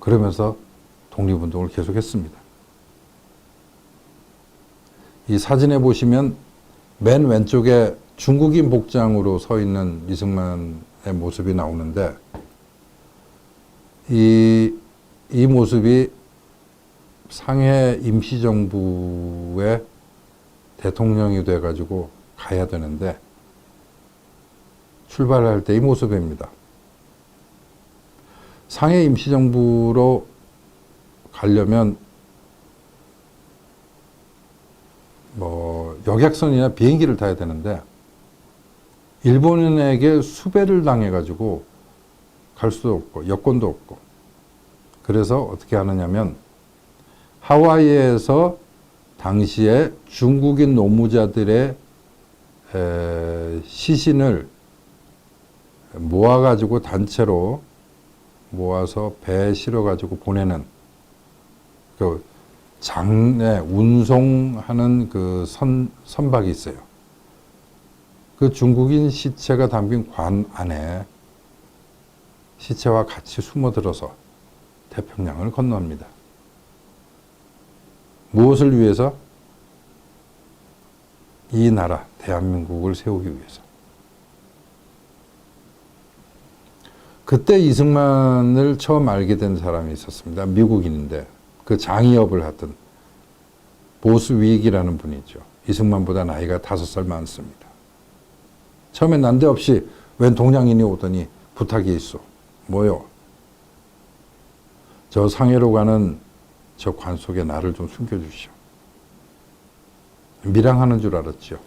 A: 그러면서 독립운동을 계속했습니다. 이 사진에 보시면 맨 왼쪽에 중국인 복장으로 서 있는 이승만의 모습이 나오는데 이 모습이 상해 임시정부의 대통령이 돼가지고 가야 되는데 출발할 때 이 모습입니다. 상해 임시정부로 가려면 여객선이나 비행기를 타야 되는데 일본인에게 수배를 당해가지고 갈 수도 없고 여권도 없고 그래서 어떻게 하느냐면 하와이에서 당시에 중국인 노무자들의 시신을 모아가지고 단체로 모아서 배에 실어가지고 보내는 그 장내 운송하는 그 선박이 있어요. 그 중국인 시체가 담긴 관 안에 시체와 같이 숨어들어서 태평양을 건너옵니다. 무엇을 위해서? 이 나라, 대한민국을 세우기 위해서. 그때 이승만을 처음 알게 된 사람이 있었습니다. 미국인인데 그 장의업을 하던 보스윅이라는 분이 있죠. 이승만보다 나이가 5살 많습니다. 처음엔 난데없이 웬 동양인이 오더니 부탁이 있어. 뭐요? 저 상해로 가는 저 관 속에 나를 좀 숨겨주시오. 밀항하는 줄 알았죠.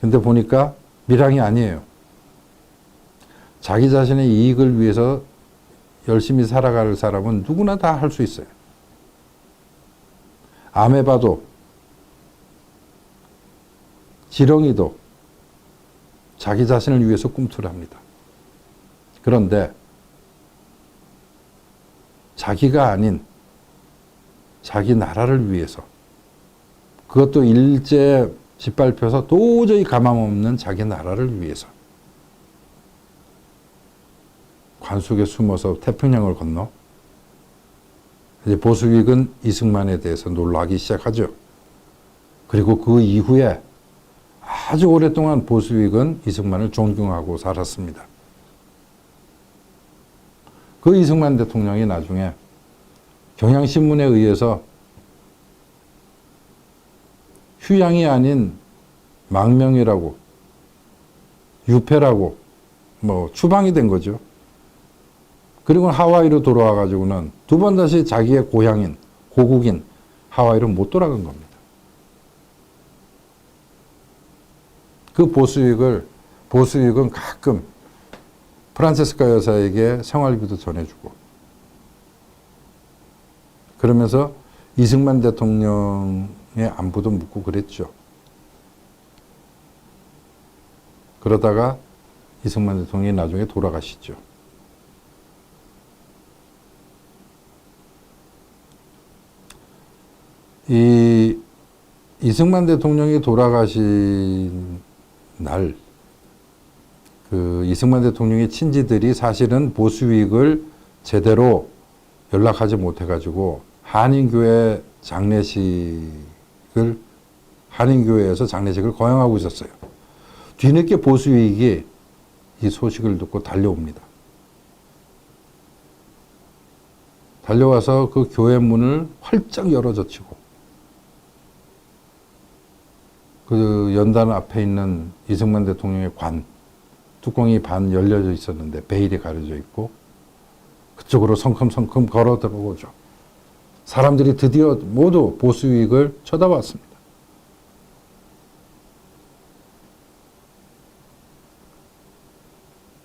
A: 근데 보니까 밀항이 아니에요. 자기 자신의 이익을 위해서 열심히 살아갈 사람은 누구나 다 할 수 있어요. 아메바도 지렁이도 자기 자신을 위해서 꿈틀합니다. 그런데 자기가 아닌 자기 나라를 위해서 그것도 일제 짓밟혀서 도저히 가망 없는 자기 나라를 위해서 관 속에 숨어서 태평양을 건너 이제 보스윅은 이승만에 대해서 놀라기 시작하죠. 그리고 그 이후에 아주 오랫동안 보스윅은 이승만을 존경하고 살았습니다. 그 이승만 대통령이 나중에 경향신문에 의해서 휴양이 아닌 망명이라고 유폐라고 추방이 된 거죠. 그리고 하와이로 돌아와 가지고는 두 번 다시 자기의 고향인 고국인 하와이로 못 돌아간 겁니다. 그 보스윅은 가끔 프란체스카 여사에게 생활비도 전해주고 그러면서 이승만 대통령의 안부도 묻고 그랬죠. 그러다가 이승만 대통령이 나중에 돌아가시죠. 이 이승만 대통령이 돌아가신 날, 그 이승만 대통령의 친지들이 사실은 보수익을 제대로 연락하지 못해가지고 한인교회 장례식을 한인교회에서 장례식을 거행하고 있었어요. 뒤늦게 보수익이 이 소식을 듣고 달려옵니다. 달려와서 그 교회 문을 활짝 열어젖히고 그 연단 앞에 있는 이승만 대통령의 관, 뚜껑이 반 열려져 있었는데 베일이 가려져 있고 그쪽으로 성큼성큼 걸어 들어오죠. 사람들이 드디어 모두 보수익을 쳐다봤습니다.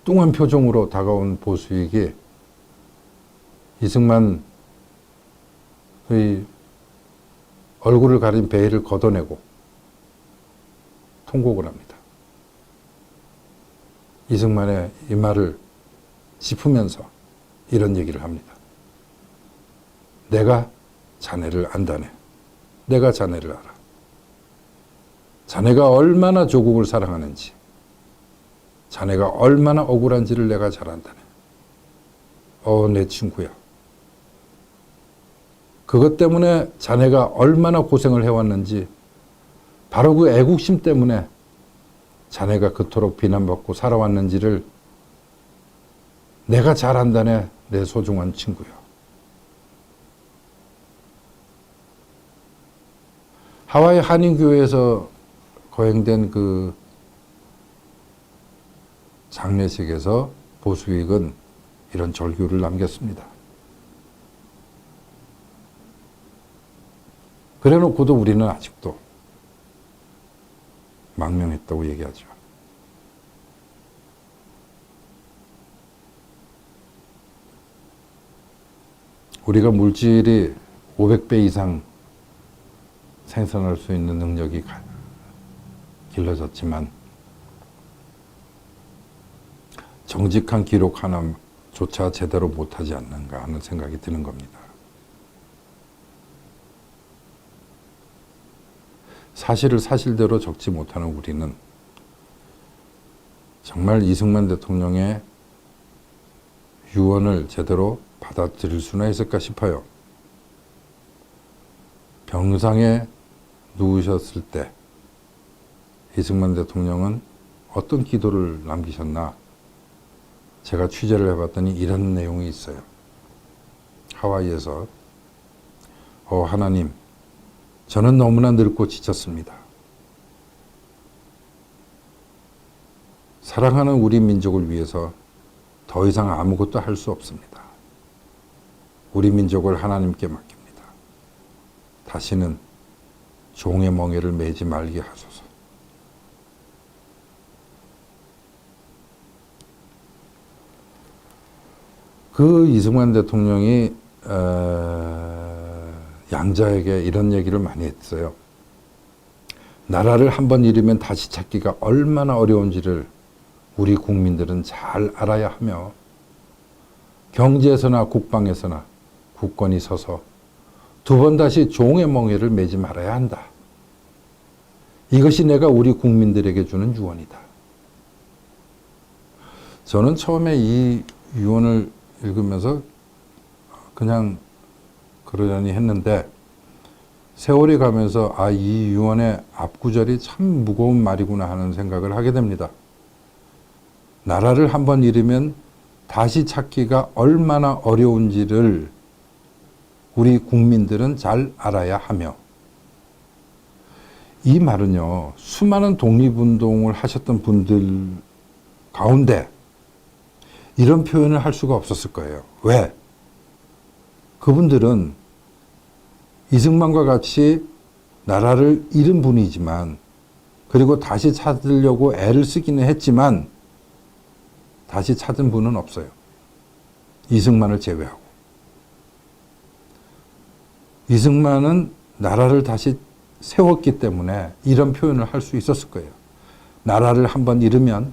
A: 뚱한 표정으로 다가온 보수익이 이승만의 얼굴을 가린 베일을 걷어내고 통곡을 합니다. 이승만의 이마를 짚으면서 이런 얘기를 합니다. 내가 자네를 안다네. 내가 자네를 알아. 자네가 얼마나 조국을 사랑하는지, 자네가 얼마나 억울한지를 내가 잘 안다네. 내 친구야. 그것 때문에 자네가 얼마나 고생을 해왔는지, 바로 그 애국심 때문에 자네가 그토록 비난받고 살아왔는지를 내가 잘 안다네, 내 소중한 친구야. 하와이 한인교회에서 거행된 그 장례식에서 보수익은 이런 절규를 남겼습니다. 그래 놓고도 우리는 아직도 망명했다고 얘기하죠. 우리가 물질이 500배 이상 생산할 수 있는 능력이 길러졌지만 정직한 기록 하나조차 제대로 못하지 않는가 하는 생각이 드는 겁니다. 사실을 사실대로 적지 못하는 우리는 정말 이승만 대통령의 유언을 제대로 받아들일 수나 있을까 싶어요. 병상에 누우셨을 때 이승만 대통령은 어떤 기도를 남기셨나? 제가 취재를 해봤더니 이런 내용이 있어요. 하와이에서 하나님, 저는 너무나 늙고 지쳤습니다. 사랑하는 우리 민족을 위해서 더 이상 아무것도 할 수 없습니다. 우리 민족을 하나님께 맡깁니다. 다시는 종의 멍에를 매지 말게 하소서. 그 이승만 대통령이 양자에게 이런 얘기를 많이 했어요. 나라를 한번 잃으면 다시 찾기가 얼마나 어려운지를 우리 국민들은 잘 알아야 하며 경제에서나 국방에서나 국권이 서서 두 번 다시 종의 멍에를 매지 말아야 한다. 이것이 내가 우리 국민들에게 주는 유언이다. 저는 처음에 이 유언을 읽으면서 그냥 그러려니 했는데 세월이 가면서 이 유언의 앞구절이 참 무거운 말이구나 하는 생각을 하게 됩니다. 나라를 한번 잃으면 다시 찾기가 얼마나 어려운지를 우리 국민들은 잘 알아야 하며, 이 말은요, 수많은 독립운동을 하셨던 분들 가운데 이런 표현을 할 수가 없었을 거예요. 왜? 그분들은 이승만과 같이 나라를 잃은 분이지만, 그리고 다시 찾으려고 애를 쓰기는 했지만 다시 찾은 분은 없어요. 이승만을 제외하고. 이승만은 나라를 다시 세웠기 때문에 이런 표현을 할 수 있었을 거예요. 나라를 한번 잃으면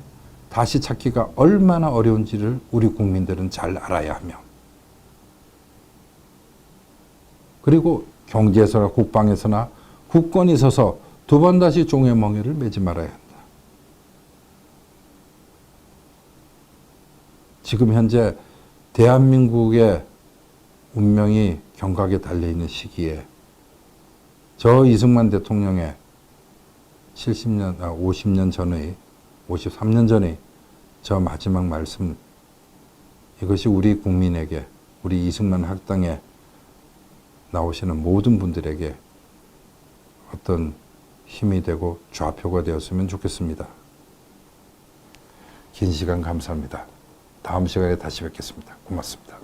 A: 다시 찾기가 얼마나 어려운지를 우리 국민들은 잘 알아야 하며, 그리고 경제에서나 국방에서나 국권이 서서 두 번 다시 종의 멍에를 매지 말아야 한다. 지금 현재 대한민국의 운명이 경각에 달려있는 시기에 저 이승만 대통령의 50년 전의, 53년 전의 저 마지막 말씀, 이것이 우리 국민에게, 우리 이승만 학당에 나오시는 모든 분들에게 어떤 힘이 되고 좌표가 되었으면 좋겠습니다. 긴 시간 감사합니다. 다음 시간에 다시 뵙겠습니다. 고맙습니다.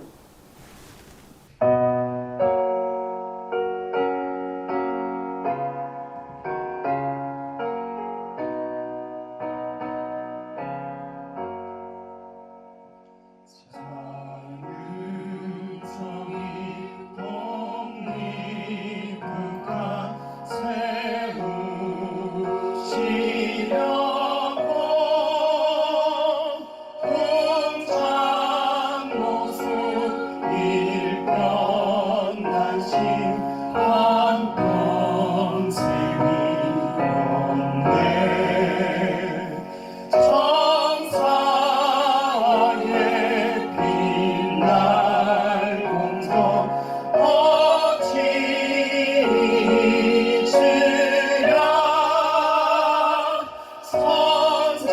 B: 선진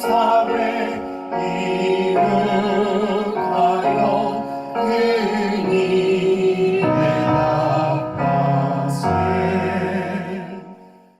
B: 사회 이루